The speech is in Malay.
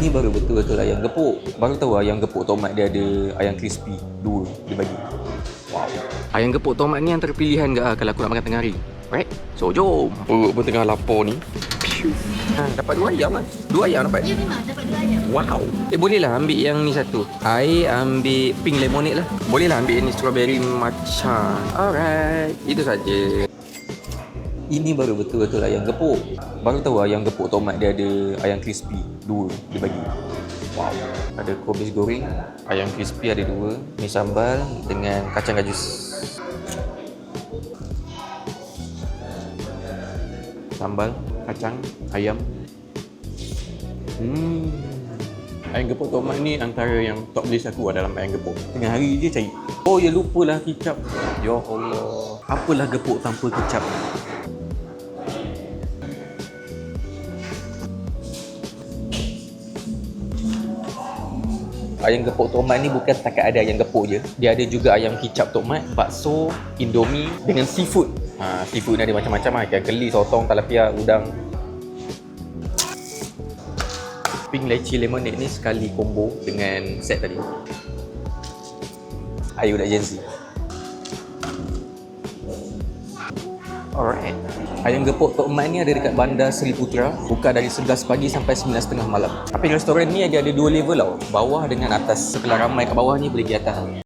Ini baru betul-betul ayam gepuk. Baru tahu ayam gepuk tomat dia ada ayam crispy. Dua dia bagi. Wow. Ayam gepuk tomat ni antara pilihan ke kalau aku nak makan tengah hari. Right? So jom. Perut pun tengah lapar ni. Dapat 2 ayam kan? 2 ayam dapat? Ya memang dapat 2 ayam. Wow. Boleh lah ambil yang ni satu. Air ambil pink lemonade lah. Boleh lah ambil yang ni strawberry matcha. Alright. Itu saja. Ini baru betul-betul ayam gepuk. Baru tahu ayam gepuk tomat dia ada ayam crispy. 2 dia bagi. Wow. Ada kubis goreng. Ayam crispy ada 2. Ni sambal dengan kacang gajus. Sambal, kacang, ayam. Ayam gepuk tomat ni antara yang top list aku dalam ayam gepuk. Tengah hari je cari. Oh ya, lupalah kicap. Ya Allah. Apalah gepuk tanpa kicap? Ayam gepuk tomat ni bukan setakat ada ayam gepuk je. Dia ada juga ayam kicap tomat, bakso, indomie dengan seafood. Seafood ni ada macam-macam lah. Ikan keli, sotong, tilapia, udang. Pink lychee lemonade ni sekali combo dengan set tadi. Air budak Gen Z. Alright. Ayam gepuk tomat ni ada dekat Bandar Seri Putra. Buka dari 11 pagi sampai 9.30 malam. Tapi restoran ni ada 2 level tau. Bawah dengan atas. Setelah ramai kat bawah ni boleh pergi atas.